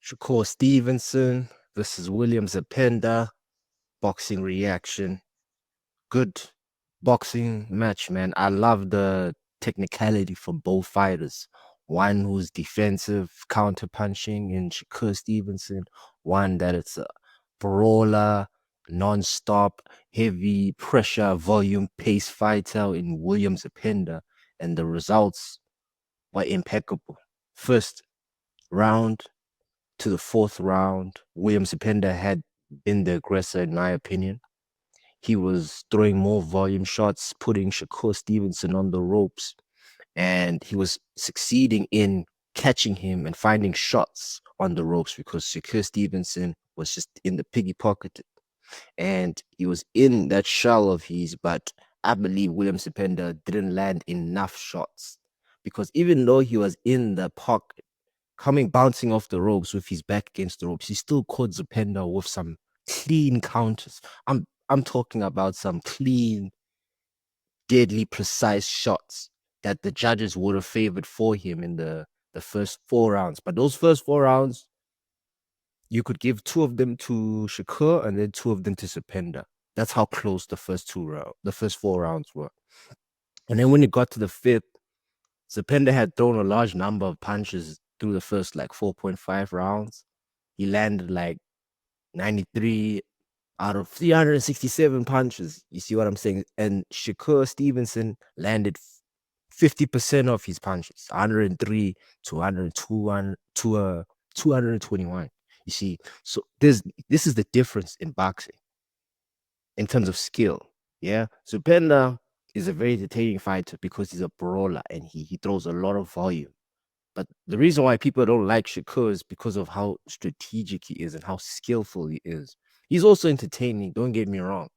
Shakur Stevenson versus William Zepeda, boxing reaction. Good boxing match, man. I love the technicality from both fighters. One who's defensive, counter punching in Shakur Stevenson, one that it's a brawler, non-stop, heavy pressure, volume, pace fighter in William Zepeda, and the results were impeccable. First round to the fourth round, William Zepeda had been the aggressor, in my opinion. He was throwing more volume shots, putting Shakur Stevenson on the ropes, and he was succeeding in catching him and finding shots on the ropes because Shakur Stevenson was just in the piggy pocket and he was in that shell of his, but I believe William Zepeda didn't land enough shots because even though he was in the pocket, coming bouncing off the ropes with his back against the ropes, he still caught Zepeda with some clean counters. I'm talking about some clean, deadly, precise shots that the judges would have favored for him in the first 4 rounds. But those first 4 rounds, you could give two of them to Shakur and then two of them to Zepeda. That's how close the first 4 rounds were. And then when it got to the fifth, Zepeda had thrown a large number of punches through the first like 4.5 rounds. He landed like 93 out of 367 punches. You see what I'm saying? And Shakur Stevenson landed 50% of his punches, 103 to 102 to 221. You see, so this is the difference in boxing in terms of skill. Yeah, Zepeda is a very entertaining fighter because he's a brawler and he throws a lot of volume. But the reason why people don't like Shakur is because of how strategic he is and how skillful he is. He's also entertaining, don't get me wrong.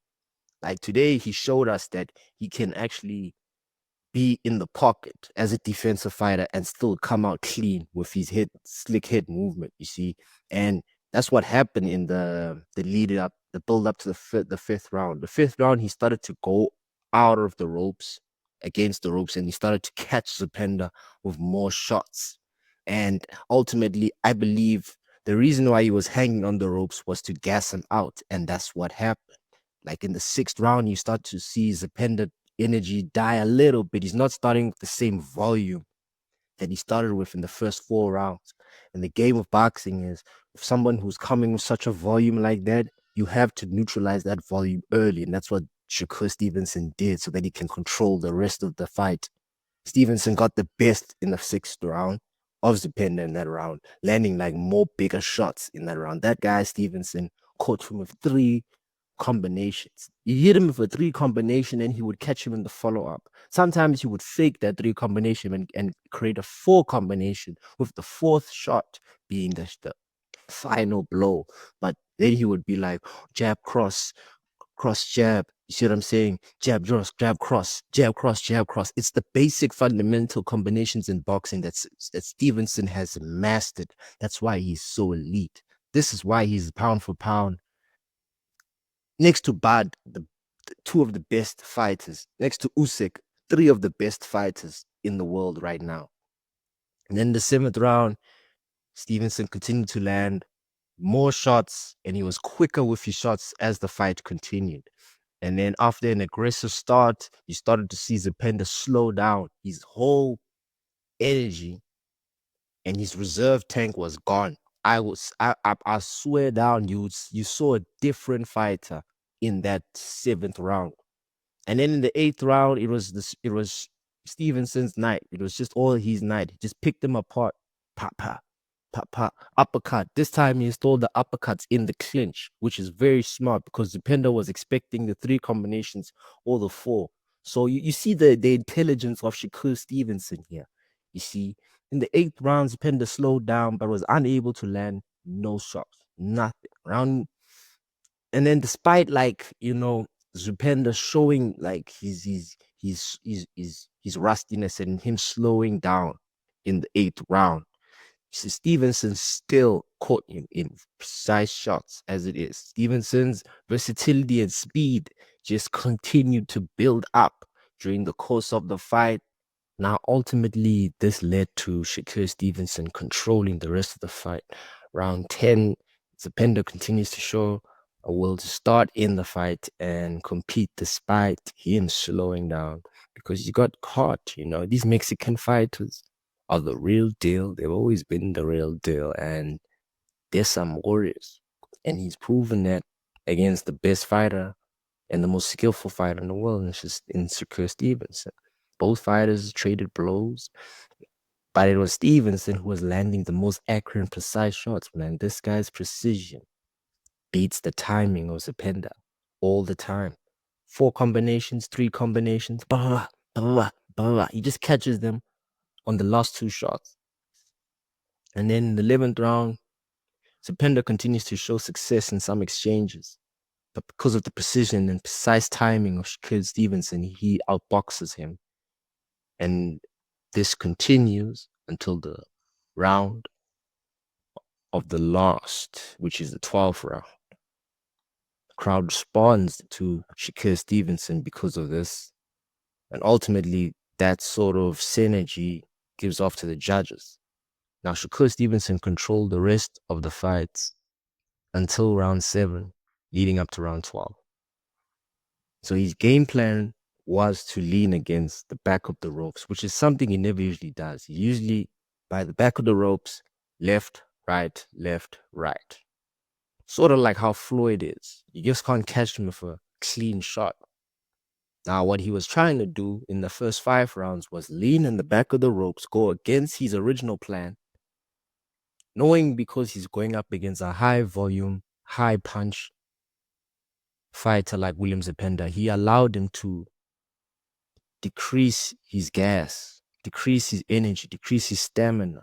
Like today, he showed us that he can actually be in the pocket as a defensive fighter and still come out clean with his slick head movement, you see. And that's what happened in the lead up, the build up to the fifth round. The fifth round, he started to go out of the ropes, against the ropes, and he started to catch Zepeda with more shots. And ultimately, I believe the reason why he was hanging on the ropes was to gas him out, and that's what happened. Like in the sixth round, you start to see Zepeda energy die a little bit. He's not starting with the same volume that he started with in the first 4 rounds. And the game of boxing is, if someone who's coming with such a volume like that, you have to neutralize that volume early. And that's what Shakur Stevenson did so that he can control the rest of the fight. Stevenson got the best in the sixth round of Zepeda in that round, landing like more bigger shots in that round. That guy, Stevenson, caught him with 3 combinations. You hit him with a 3 combination and he would catch him in the follow-up. Sometimes he would fake that 3 combination and create a 4 combination with the fourth shot being the final blow. But then he would be like, jab, cross, cross, jab. You see what I'm saying? Jab, cross, jab, cross, jab, cross. It's the basic fundamental combinations in boxing that Stevenson has mastered. That's why he's so elite. This is why he's pound for pound next to Bad, the two of the best fighters. Next to Usyk, 3 of the best fighters in the world right now. And then the seventh round, Stevenson continued to land more shots, and he was quicker with his shots as the fight continued. And then after an aggressive start, you started to see Zepeda slow down. His whole energy and his reserve tank was gone. I swear down, you saw a different fighter in that seventh round. And then in the eighth round, it was Stevenson's night. It was just all his night. He just picked them apart. Pa pa pa pa, uppercut. This time he installed the uppercuts in the clinch, which is very smart because Zepeda was expecting the 3 combinations or the 4. So you see the intelligence of Shakur Stevenson here. You see, in the eighth round, Zepeda slowed down but was unable to land no shots, nothing. And then despite Zepeda showing like his rustiness and him slowing down in the eighth round, Stevenson still caught him in precise shots as it is. Stevenson's versatility and speed just continued to build up during the course of the fight. Now, ultimately, this led to Shakur Stevenson controlling the rest of the fight. Round 10, Zepeda continues to show a will to start in the fight and compete despite him slowing down because he got caught. These Mexican fighters are the real deal. They've always been the real deal, and they're some warriors. And he's proven that against the best fighter and the most skillful fighter in the world, and it's just in Shakur Stevenson. Both fighters traded blows, but it was Stevenson who was landing the most accurate and precise shots, man. This guy's precision beats the timing of Zepeda all the time. 4 combinations, 3 combinations, blah, blah, blah, blah, blah. He just catches them on the last 2 shots. And then in the 11th round, Zepeda continues to show success in some exchanges. But because of the precision and precise timing of Shakur Stevenson, he outboxes him. And this continues until the round of the last, which is the 12th round. The crowd responds to Shakur Stevenson because of this. And ultimately, that sort of synergy gives off to the judges. Now, Shakur Stevenson controlled the rest of the fights until round 7, leading up to round 12. So his game plan was to lean against the back of the ropes, which is something he never usually does. He usually, by the back of the ropes, left, right, left, right. Sort of like how Floyd is. You just can't catch him with a clean shot. Now, what he was trying to do in the first 5 rounds was lean in the back of the ropes, go against his original plan, knowing because he's going up against a high volume, high punch fighter like William Zepeda, he allowed him to decrease his gas, decrease his energy, decrease his stamina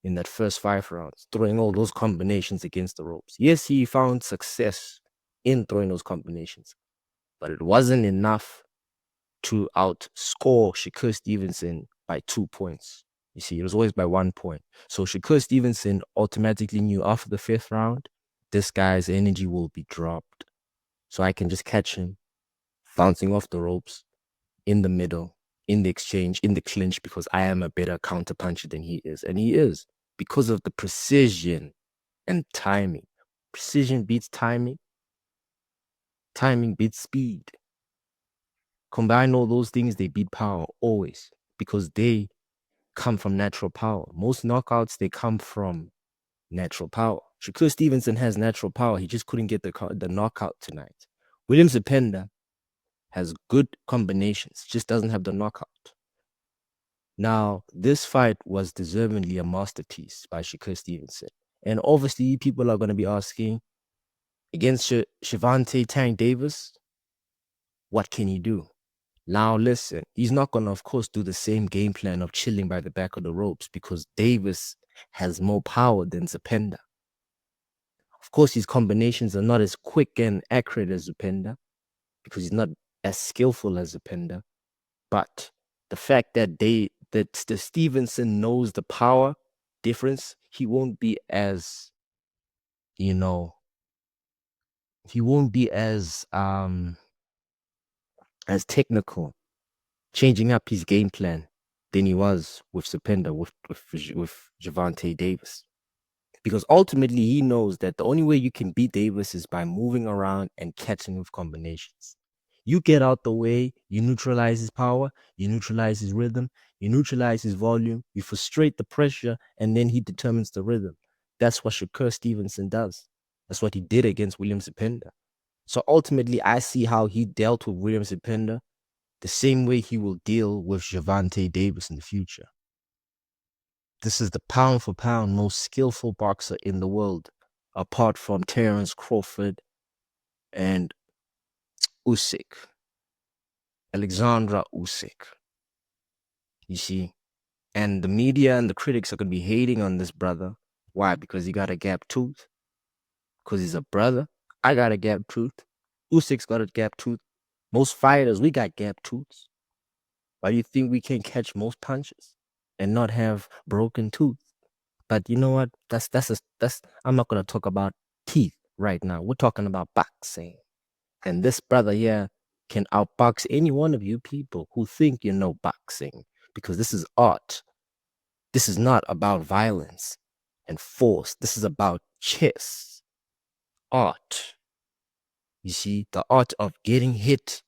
in that first 5 rounds, throwing all those combinations against the ropes. Yes, he found success in throwing those combinations, but it wasn't enough to outscore Shakur Stevenson by 2 points. You see, it was always by 1 point. So Shakur Stevenson automatically knew after the 5th round, this guy's energy will be dropped. So I can just catch him bouncing off the ropes in the middle, in the exchange, in the clinch, because I am a better counterpuncher than he is. And he is, because of the precision and timing. Precision beats timing. Timing beats speed. Combine all those things, they beat power always, because they come from natural power. Most knockouts, they come from natural power. Shakur Stevenson has natural power. He just couldn't get the knockout tonight. William Zepeda has good combinations, just doesn't have the knockout. Now, this fight was deservingly a masterpiece by Shakur Stevenson. And obviously, people are going to be asking, against Gervonta Tank Davis, what can he do? Now, listen, he's not going to, of course, do the same game plan of chilling by the back of the ropes because Davis has more power than Zepeda. Of course, his combinations are not as quick and accurate as Zepeda because he's not as skillful as Zepeda. But the fact that the Stevenson knows the power difference, he won't be as, he won't be as technical, changing up his game plan than he was with Zepeda, with Gervonta Davis. Because ultimately he knows that the only way you can beat Davis is by moving around and catching with combinations. You get out the way, you neutralize his power, you neutralize his rhythm, you neutralize his volume, you frustrate the pressure, and then he determines the rhythm. That's what Shakur Stevenson does. That's what he did against William Zepeda. So ultimately, I see how he dealt with William Zepeda the same way he will deal with Gervonta Davis in the future. This is the pound for pound most skillful boxer in the world, apart from Terence Crawford and Usyk. Alexandra Usyk. You see? And the media and the critics are going to be hating on this brother. Why? Because he got a gap tooth? Because he's a brother? I got a gap tooth. Usyk's got a gap tooth. Most fighters, we got gap tooths. Why do you think we can catch most punches and not have broken tooth? But you know what? I'm not going to talk about teeth right now. We're talking about boxing. And this brother here can outbox any one of you people who think you know boxing, because this is art. This is not about violence. and force. This is about chess, art. You see, the art of getting hit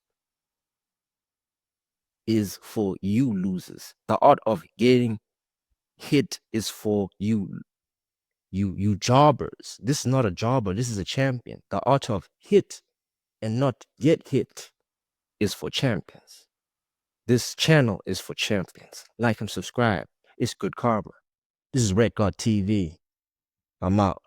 is for you losers. The art of getting hit is for you jobbers. This is not a jobber. This is a champion. The art of hit and not get hit is for champions. This channel is for champions. Like and subscribe. It's good karma. This is Red God TV. I'm out.